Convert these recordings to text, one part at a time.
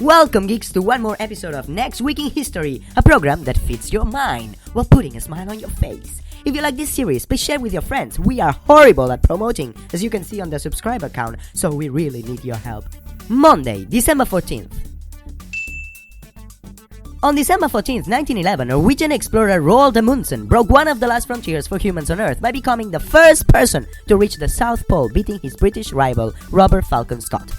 Welcome, geeks, to one more episode of Next Week in History, a program that fits your mind while putting a smile on your face. If you like this series, please share with your friends. We are horrible at promoting, as you can see on the subscriber count, so we really need your help. Monday, December 14th. On December 14th, 1911, Norwegian explorer Roald Amundsen broke one of the last frontiers for humans on Earth by becoming the first person to reach the South Pole, beating his British rival Robert Falcon Scott.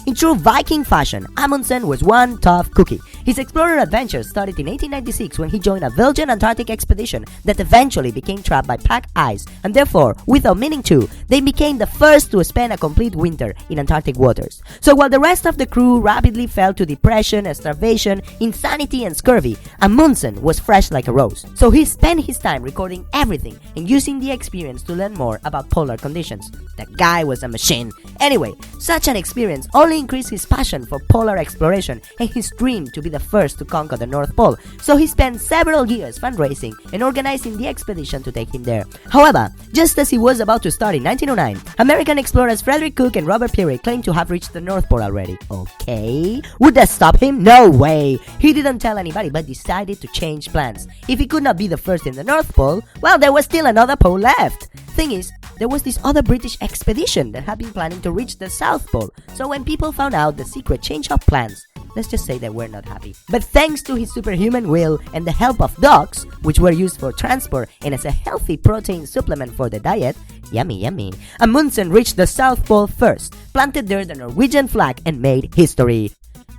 In true Viking fashion, Amundsen was one tough cookie. His explorer adventures started in 1896 when he joined a Belgian Antarctic expedition that eventually became trapped by pack ice, and therefore, without meaning to, they became the first to spend a complete winter in Antarctic waters. So while the rest of the crew rapidly fell to depression, starvation, insanity, and scurvy, Amundsen was fresh like a rose. So he spent his time recording everything and using the experience to learn more about polar conditions. The guy was a machine. Anyway, such an experience only increased his passion for polar exploration and his dream to be the first to conquer the North Pole, so he spent several years fundraising and organizing the expedition to take him there. However, just as he was about to start in 1909, American explorers Frederick Cook and Robert Peary claimed to have reached the North Pole already. Okay, would that stop him? No way! He didn't tell anybody but decided to change plans. If he could not be the first in the North Pole, well, there was still another pole left. Thing is, there was this other British expedition that had been planning to reach the South Pole, so when people found out the secret change of plans, let's just say they were not happy. But thanks to his superhuman will and the help of dogs, which were used for transport and as a healthy protein supplement for the diet, yummy, Amundsen reached the South Pole first, planted there the Norwegian flag, and made history.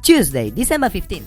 Tuesday, December 15th.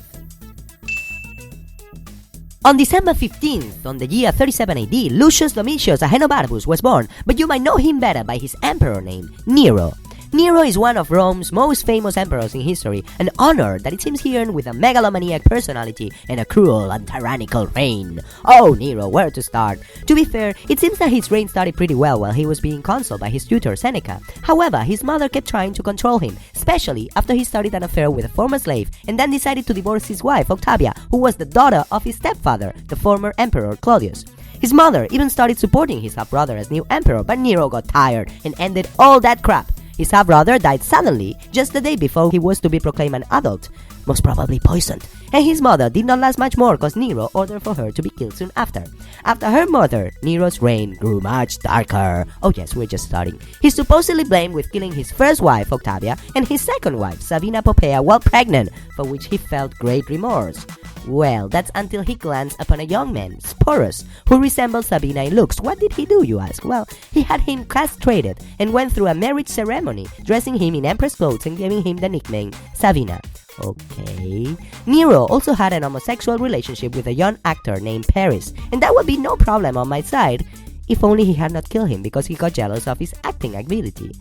On December 15th, on the year 37 AD, Lucius Domitius Ahenobarbus was born, but you might know him better by his emperor name, Nero. Nero is one of Rome's most famous emperors in history, an honor that it seems he earned with a megalomaniac personality and a cruel and tyrannical reign. Oh, Nero, where to start? To be fair, it seems that his reign started pretty well while he was being consul by his tutor Seneca. However, his mother kept trying to control him, especially after he started an affair with a former slave and then decided to divorce his wife, Octavia, who was the daughter of his stepfather, the former emperor Claudius. His mother even started supporting his half-brother as new emperor, but Nero got tired and ended all that crap. His half-brother died suddenly, just the day before he was to be proclaimed an adult, most probably poisoned. And his mother did not last much more because Nero ordered for her to be killed soon after. After her murder, Nero's reign grew much darker. Oh yes, we're just starting. He's supposedly blamed with killing his first wife, Octavia, and his second wife, Sabina Poppaea, while pregnant, for which he felt great remorse. Well, that's until he glanced upon a young man, Sporus, who resembled Sabina in looks. What did he do, you ask? Well, he had him castrated and went through a marriage ceremony, dressing him in empress clothes and giving him the nickname Sabina. Okay. Nero also had an homosexual relationship with a young actor named Paris, and that would be no problem on my side, if only he had not killed him because he got jealous of his acting ability.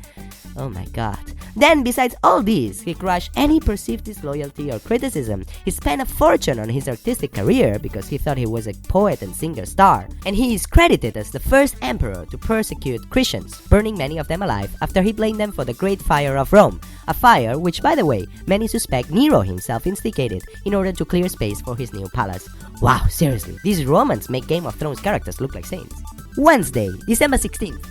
Oh my god. Then, besides all this, he crushed any perceived disloyalty or criticism. He spent a fortune on his artistic career because he thought he was a poet and singer star. And he is credited as the first emperor to persecute Christians, burning many of them alive after he blamed them for the Great Fire of Rome. A fire which, by the way, many suspect Nero himself instigated in order to clear space for his new palace. Wow, seriously, these Romans make Game of Thrones characters look like saints. Wednesday, December 16th.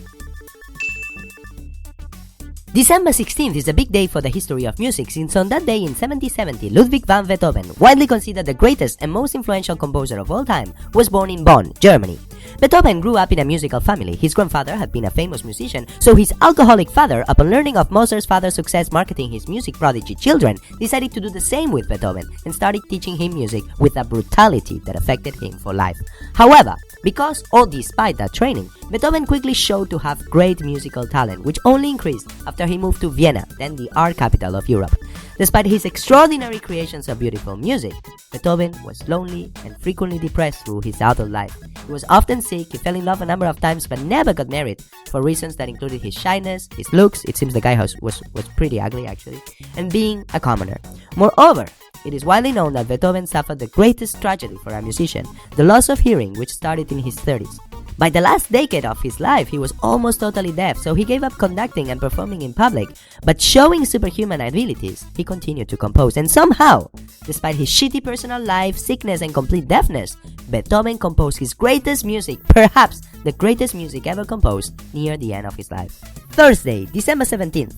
December 16th is a big day for the history of music since on that day in 1770, Ludwig van Beethoven, widely considered the greatest and most influential composer of all time, was born in Bonn, Germany. Beethoven grew up in a musical family. His grandfather had been a famous musician, so his alcoholic father, upon learning of Mozart's father's success marketing his music prodigy children, decided to do the same with Beethoven and started teaching him music with a brutality that affected him for life. However, because or despite that training, Beethoven quickly showed to have great musical talent, which only increased after he moved to Vienna, then the art capital of Europe. Despite his extraordinary creations of beautiful music, Beethoven was lonely and frequently depressed through his adult life. He was often sick, he fell in love a number of times but never got married, for reasons that included his shyness, his looks, it seems the guy was pretty ugly actually, and being a commoner. Moreover, it is widely known that Beethoven suffered the greatest tragedy for a musician, the loss of hearing, which started in his 30s. By the last decade of his life, he was almost totally deaf, so he gave up conducting and performing in public. But showing superhuman abilities, he continued to compose, and somehow, despite his shitty personal life, sickness, and complete deafness, Beethoven composed his greatest music, perhaps the greatest music ever composed, near the end of his life. Thursday, December 17th.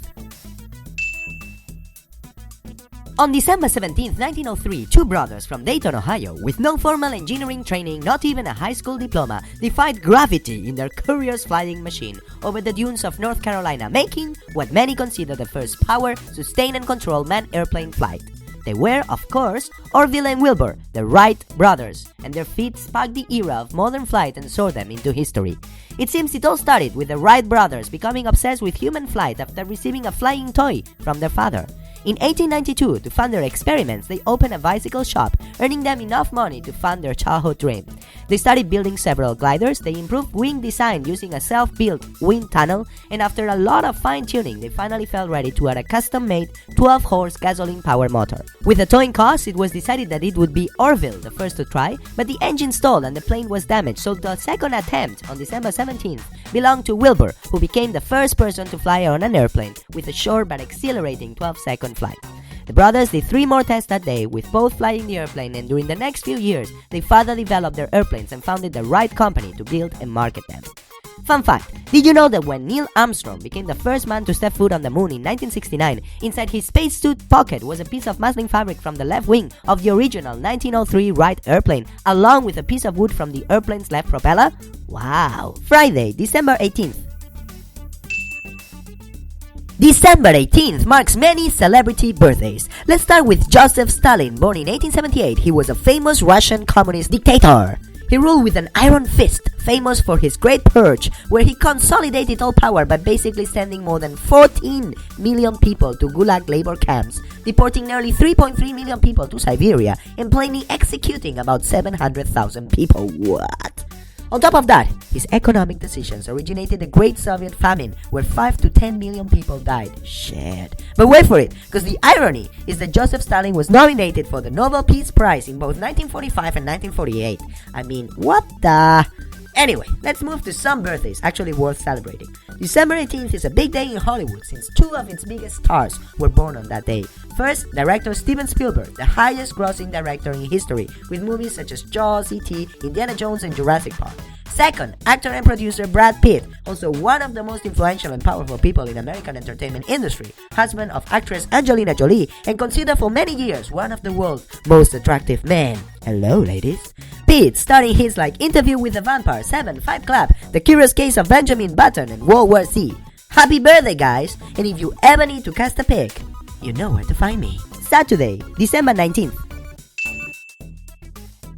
On December 17, 1903, two brothers from Dayton, Ohio, with no formal engineering training, not even a high school diploma, defied gravity in their Curious flying machine over the dunes of North Carolina, making what many consider the first power, sustain, and control manned airplane flight. They were, of course, Orville and Wilbur, the Wright brothers, and their feat sparked the era of modern flight and saw them into history. It seems it all started with the Wright brothers becoming obsessed with human flight after receiving a flying toy from their father. In 1892, to fund their experiments, they opened a bicycle shop, earning them enough money to fund their childhood dream. They started building several gliders, they improved wing design using a self-built wind tunnel, and after a lot of fine-tuning, they finally felt ready to add a custom-made 12-horse gasoline-powered motor. With the towing cost, it was decided that it would be Orville the first to try, but the engine stalled and the plane was damaged, so the second attempt on December 17th belonged to Wilbur, who became the first person to fly on an airplane with a short but exhilarating 12-second flight. The brothers did 3 more tests that day, with both flying the airplane, and during the next few years, they further developed their airplanes and founded the Wright Company to build and market them. Fun fact, did you know that when Neil Armstrong became the first man to step foot on the moon in 1969, inside his spacesuit pocket was a piece of muslin fabric from the left wing of the original 1903 Wright airplane, along with a piece of wood from the airplane's left propeller? Wow! Friday, December 18th. December 18th marks many celebrity birthdays. Let's start with Joseph Stalin. Born in 1878, he was a famous Russian communist dictator. He ruled with an iron fist, famous for his Great Purge, where he consolidated all power by basically sending more than 14 million people to Gulag labor camps, deporting nearly 3.3 million people to Siberia, and plainly executing about 700,000 people. What? On top of that, his economic decisions originated the Great Soviet Famine, where 5 to 10 million people died. Shit. But wait for it, because the irony is that Joseph Stalin was nominated for the Nobel Peace Prize in both 1945 and 1948. I mean, what the... Anyway, let's move to some birthdays actually worth celebrating. December 18th is a big day in Hollywood since 2 of its biggest stars were born on that day. First, director Steven Spielberg, the highest grossing director in history, with movies such as Jaws, E.T., Indiana Jones, and Jurassic Park. Second, actor and producer Brad Pitt, also one of the most influential and powerful people in American entertainment industry, husband of actress Angelina Jolie, and considered for many years one of the world's most attractive men. Hello, ladies. Pitt, starring hits like Interview with the Vampire, Seven, Fight Club, The Curious Case of Benjamin Button, and World War Z. Happy birthday, guys! And if you ever need to cast a pic, you know where to find me. Saturday, December 19th.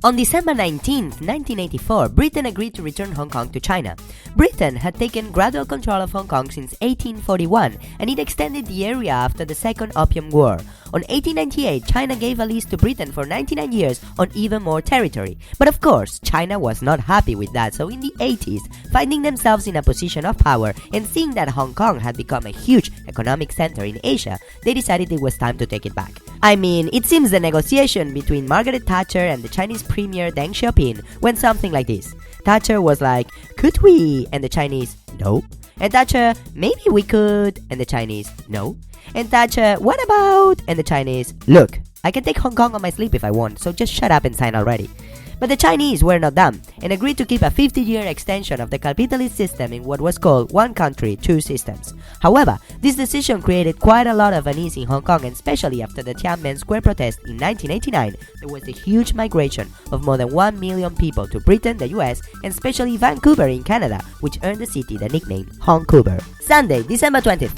On December 19, 1984, Britain agreed to return Hong Kong to China. Britain had taken gradual control of Hong Kong since 1841, and it extended the area after the Second Opium War. On 1898, China gave a lease to Britain for 99 years on even more territory. But of course, China was not happy with that, so in the 80s, finding themselves in a position of power and seeing that Hong Kong had become a huge economic center in Asia, they decided it was time to take it back. I mean, it seems the negotiation between Margaret Thatcher and the Chinese Premier Deng Xiaoping went something like this. Thatcher was like, "Could we?" And the Chinese, "No." And Thatcher, "Maybe we could." And the Chinese, "No." And Thatcher, "What about?" And the Chinese, "Look, I can take Hong Kong on my sleep if I want, so just shut up and sign already." But the Chinese were not dumb and agreed to keep a 50-year extension of the capitalist system in what was called One Country, Two Systems. However, this decision created quite a lot of unease in Hong Kong, and especially after the Tiananmen Square protest in 1989, there was a huge migration of more than 1 million people to Britain, the US, and especially Vancouver in Canada, which earned the city the nickname Hongcouver. Sunday, December 20th.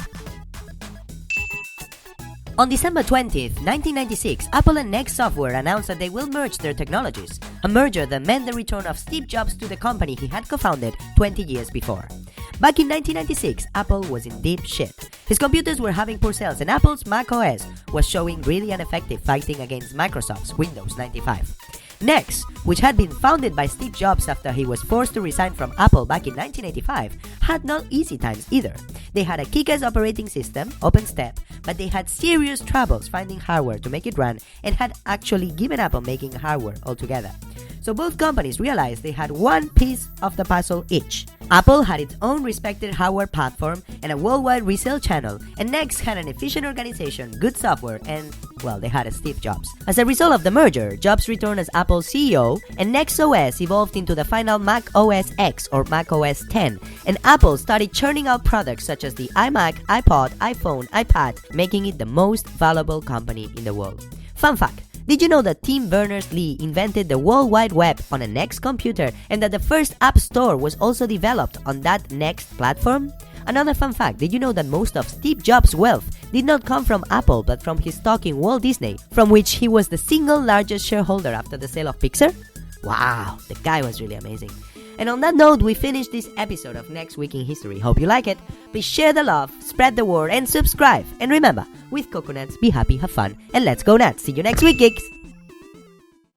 On December 20th, 1996, Apple and Next Software announced that they will merge their technologies, a merger that meant the return of Steve Jobs to the company he had co-founded 20 years before. Back in 1996, Apple was in deep shit. His computers were having poor sales, and Apple's Mac OS was showing really ineffective fighting against Microsoft's Windows 95. Next, which had been founded by Steve Jobs after he was forced to resign from Apple back in 1985, had no easy times either. They had a kick-ass operating system, OpenStep, but they had serious troubles finding hardware to make it run and had actually given up on making hardware altogether. So both companies realized they had one piece of the puzzle each. Apple had its own respected hardware platform and a worldwide resale channel, and Next had an efficient organization, good software, and Well, they had a Steve Jobs. As a result of the merger, Jobs returned as Apple's CEO, and NextOS evolved into the final Mac OS X or Mac OS X, and Apple started churning out products such as the iMac, iPod, iPhone, iPad, making it the most valuable company in the world. Fun fact. Did you know that Tim Berners-Lee invented the World Wide Web on a NeXT computer and that the first App Store was also developed on that NeXT platform? Another fun fact, did you know that most of Steve Jobs' wealth did not come from Apple but from his stock in Walt Disney, from which he was the single largest shareholder after the sale of Pixar? Wow, the guy was really amazing. And on that note, we finish this episode of Next Week in History. Hope you like it. Please share the love, spread the word, and subscribe. And remember, with coconuts, be happy, have fun, and let's go nuts. See you next week, geeks!